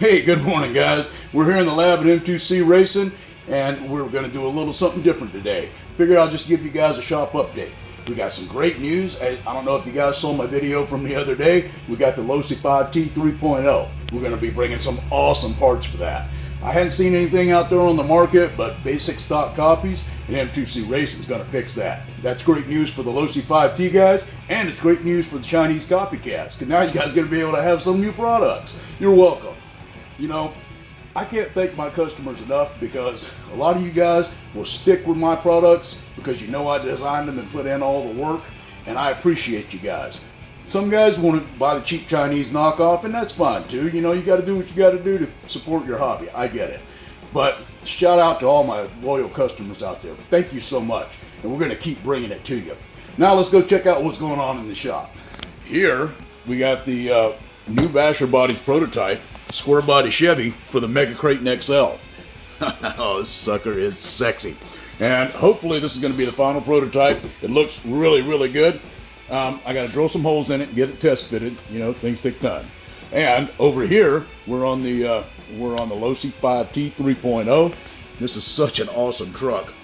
Hey, good morning, guys. We're here in the lab at M2C Racing, and we're going to do a little something different today. Figured I'll just give you guys a shop update. We got some great news. I don't know if you guys saw my video from the other day. We got the Losi 5T 3.0. We're going to be bringing some awesome parts for that. I hadn't seen anything out there on the market but basic stock copies, and M2C Racing is going to fix that. That's great news for the Losi 5T guys, and it's great news for the Chinese copycats, because now you guys are going to be able to have some new products. You're welcome. You know, I can't thank my customers enough, because a lot of you guys will stick with my products because you know I designed them and put in all the work, and I appreciate you guys. Some guys want to buy the cheap Chinese knockoff, and that's fine too. You know, you got to do what you got to do to support your hobby. I get it. But shout out to all my loyal customers out there. Thank you so much, and we're going to keep bringing it to you. Now let's go check out what's going on in the shop. Here we got the new Basher Bodies prototype square body Chevy for the Mega Creighton XL. Oh, this sucker is sexy. And hopefully this is going to be the final prototype. It looks really, really good. I got to drill some holes in it and get it test fitted. You know, things take time. And over here, we're on the Losi 5T 3.0. This is such an awesome truck.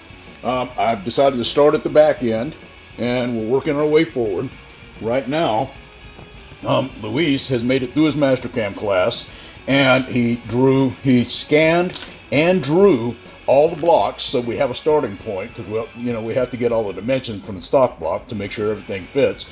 I've decided to start at the back end, and we're working our way forward. Right now, Luis has made it through his Mastercam class, and he scanned and drew all the blocks, so we have a starting point, because we have to get all the dimensions from the stock block to make sure everything fits.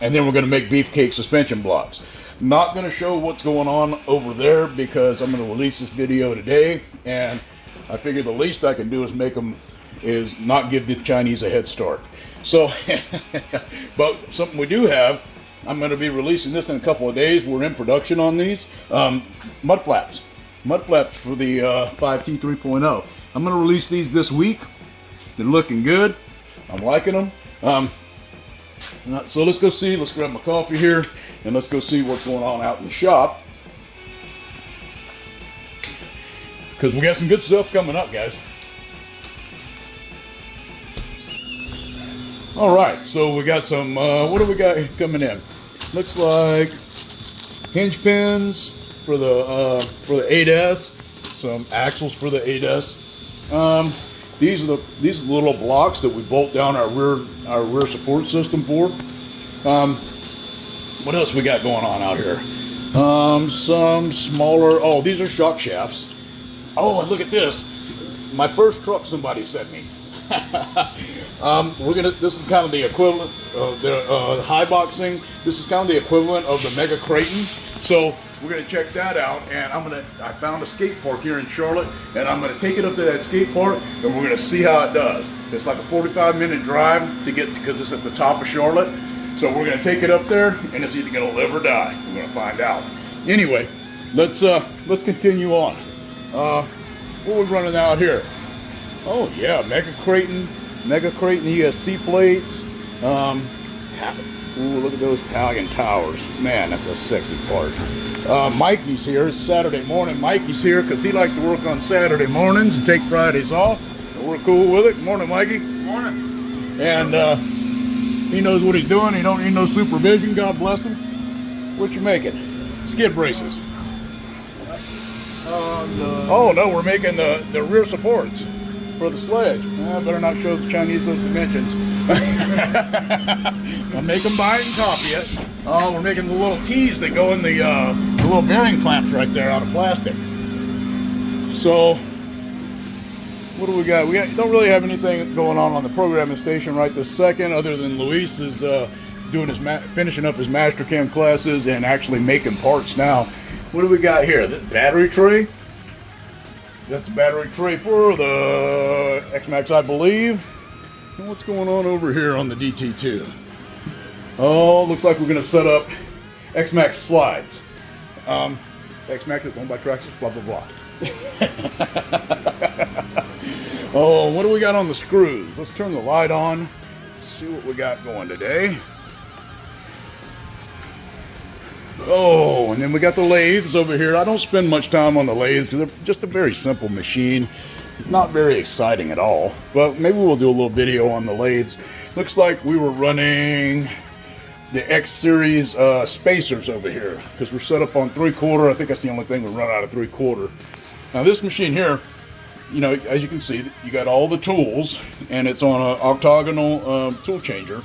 And then we're going to make beefcake suspension blocks. Not going to show what's going on over there because I'm going to release this video today, and I figure the least I can do is not give the Chinese a head start. So, but something we do have, I'm going to be releasing this in a couple of days. We're in production on these mud flaps for the 5T 3.0. I'm going to release these this week. They're looking good. I'm liking them. So let's go see. Let's grab my coffee here, and let's go see what's going on out in the shop, because we got some good stuff coming up, guys. All right, so we got some. What do we got coming in? Looks like hinge pins for the 8S. Some axles for the 8S. These are the little blocks that we bolt down our rear support system for. What else we got going on out here? Some smaller. Oh, these are shock shafts. Oh, and look at this. My first truck somebody sent me. This is kind of the equivalent of the high boxing. This is kind of the equivalent of the Mega Creighton. So we're gonna check that out, and I found a skate park here in Charlotte, and I'm gonna take it up to that skate park, and we're gonna see how it does. It's like a 45-minute drive to get, because it's at the top of Charlotte. So we're gonna take it up there, and it's either gonna live or die. We're gonna find out. Anyway, let's continue on. What are we running out here? Oh yeah, Mega Creighton ESC plates. Ooh, look at those Italian towers. Man, that's a sexy part. Mikey's here. It's Saturday morning. Mikey's here because he likes to work on Saturday mornings and take Fridays off. And we're cool with it. Good morning, Mikey. Good morning. And he knows what he's doing. He don't need no supervision. God bless him. What you making? Skid braces. Oh no, we're making the rear supports for the sledge. I better not show the Chinese those dimensions. I'll make them buy it and copy it. Oh, we're making the little T's that go in the little bearing clamps right there out of plastic. So, what do we got? We don't really have anything going on the programming station right this second, other than Luis is finishing up his Mastercam classes and actually making parts now. What do we got here? The battery tray. That's the battery tray for the X-MAXX, I believe. And what's going on over here on the DT2? Oh, looks like we're going to set up X-MAXX slides. X-MAXX is owned by Traxxas, blah, blah, blah. Oh, what do we got on the screws? Let's turn the light on. See what we got going today. Oh, and then we got the lathes over here. I don't spend much time on the lathes because they're just a very simple machine. Not very exciting at all, but maybe we'll do a little video on the lathes. Looks like we were running the X series spacers over here, because we're set up on 3/4. I think that's the only thing we run out of 3/4. Now this machine here, you know, as you can see, you got all the tools, and it's on an octagonal tool changer,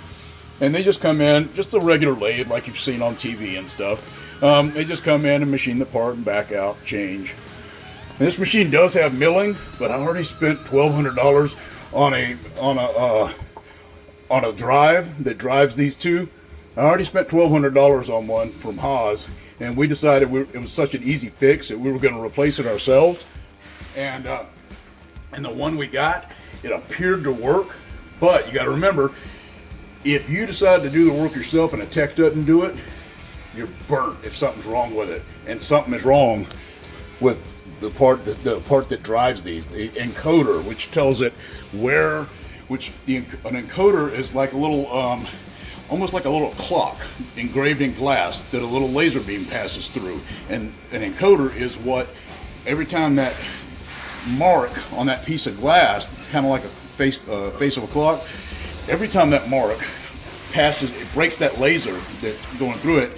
and they just come in, just a regular lathe like you've seen on TV and stuff. They just come in and machine the part and back out, change. And this machine does have milling, but I already spent $1,200 on a drive that drives these two. I already spent $1,200 on one from Haas, and we decided it was such an easy fix that we were going to replace it ourselves. And the one we got, it appeared to work, but you got to remember, if you decide to do the work yourself and a tech doesn't do it, you're burnt if something's wrong with it. And something is wrong with the part that drives these, the encoder, which tells it where. An encoder is like a little, almost like a little clock engraved in glass that a little laser beam passes through. And an encoder is what, every time that mark on that piece of glass, it's kind of like a face of a clock. Every time that mark passes, it breaks that laser that's going through it.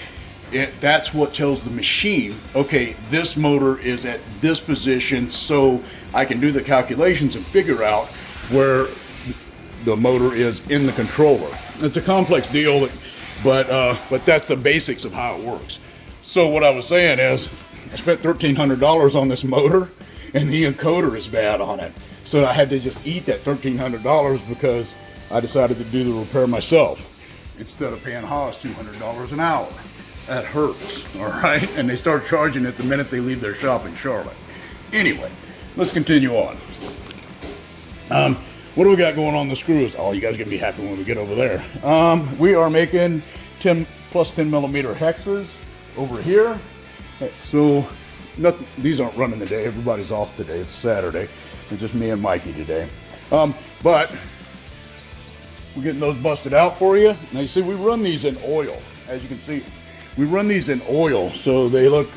That's what tells the machine, okay, this motor is at this position, so I can do the calculations and figure out where the motor is in the controller. It's a complex deal, but that's the basics of how it works. So what I was saying is, I spent $1,300 on this motor, and the encoder is bad on it. So I had to just eat that $1,300 because I decided to do the repair myself instead of paying Haas $200 an hour. That hurts, all right? And they start charging it the minute they leave their shop in Charlotte. Anyway, let's continue on. What do we got going on the screws? Oh, you guys are gonna be happy when we get over there. We are making 10 millimeter hexes over here. So these aren't running today. Everybody's off today. It's Saturday. It's just me and Mikey today. But we're getting those busted out for you. Now you see, we run these in oil. As you can see, we run these in oil, so they look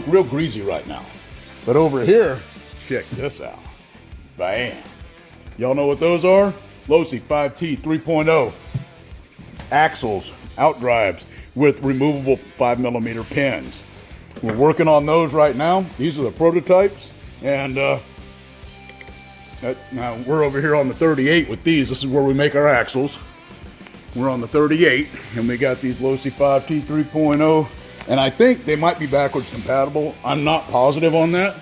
real greasy right now. But over here, check this out. Bam. Y'all know what those are? Losi 5T 3.0 axles, outdrives with removable 5 millimeter pins. We're working on those right now. These are the prototypes, and now we're over here on the 38 with these. This is where we make our axles. We're on the 38, and we got these Losi 5T 3.0, and I think they might be backwards compatible. I'm not positive on that.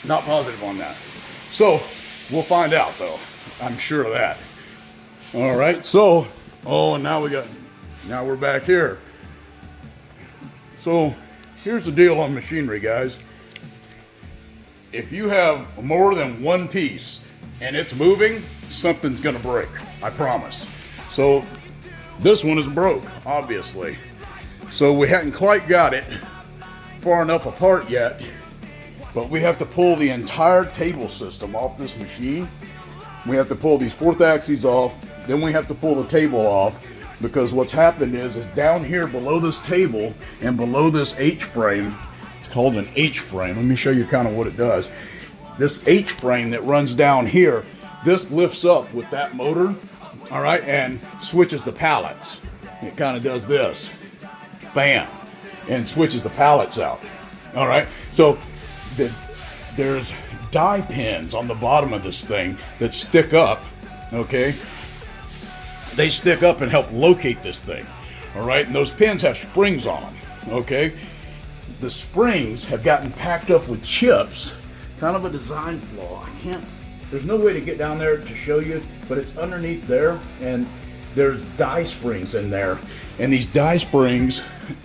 Not positive on that. So we'll find out, though. I'm sure of that. All right. So, and now we're back here. So here's the deal on machinery, guys. If you have more than one piece and it's moving, something's gonna break, I promise. So this one is broke, obviously. So we hadn't quite got it far enough apart yet, but we have to pull the entire table system off this machine. We have to pull these 4th axes off, then we have to pull the table off, because what's happened is down here below this table and below this H-frame, it's called an H-frame. Let me show you kind of what it does. This H-frame that runs down here, this lifts up with that motor, all right, and switches the pallets. It kind of does this, bam, and switches the pallets out, all right? So there's die pins on the bottom of this thing that stick up, okay? They stick up and help locate this thing, all right? And those pins have springs on them, okay? The springs have gotten packed up with chips, kind of a design flaw. There's no way to get down there to show you, but it's underneath there, and there's die springs in there. And these die springs,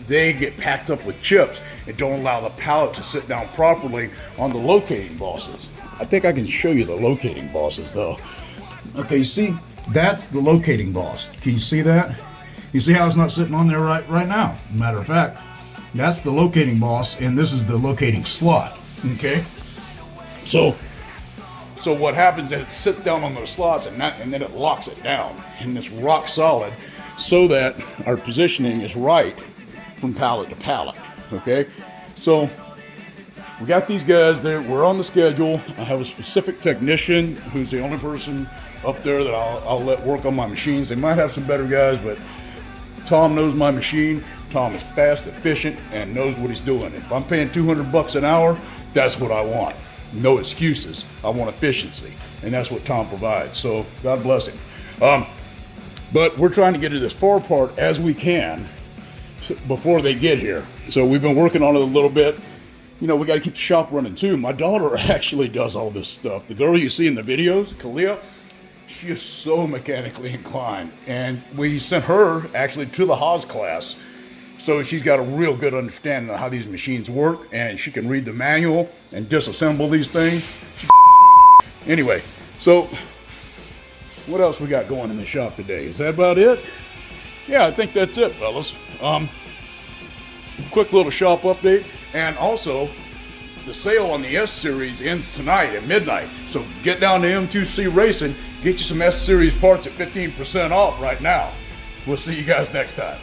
they get packed up with chips and don't allow the pallet to sit down properly on the locating bosses. I think I can show you the locating bosses though. Okay, you see? That's the locating boss. Can you see that? You see how it's not sitting on there right now? Matter of fact, that's the locating boss, and this is the locating slot. Okay? So what happens is it sits down on those slots, and then it locks it down, and it's rock solid, so that our positioning is right from pallet to pallet. Okay? So we got these guys there. We're on the schedule. I have a specific technician who's the only person up there that I'll let work on my machines. They might have some better guys, but Tom knows my machine. Tom is fast, efficient, and knows what he's doing. If I'm paying $200 an hour, that's what I want. No excuses. I want efficiency, and that's what Tom provides. So God bless him. But we're trying to get it as far apart as we can before they get here. So we've been working on it a little bit. You know, we got to keep the shop running too. My daughter actually does all this stuff. The girl you see in the videos, Kalia, she is so mechanically inclined. And we sent her actually to the Haas class. So she's got a real good understanding of how these machines work, and she can read the manual and disassemble these things. Anyway, so what else we got going in the shop today? Is that about it? Yeah, I think that's it, fellas. Quick little shop update. And also, the sale on the S-Series ends tonight at midnight. So get down to M2C Racing, get you some S-Series parts at 15% off right now. We'll see you guys next time.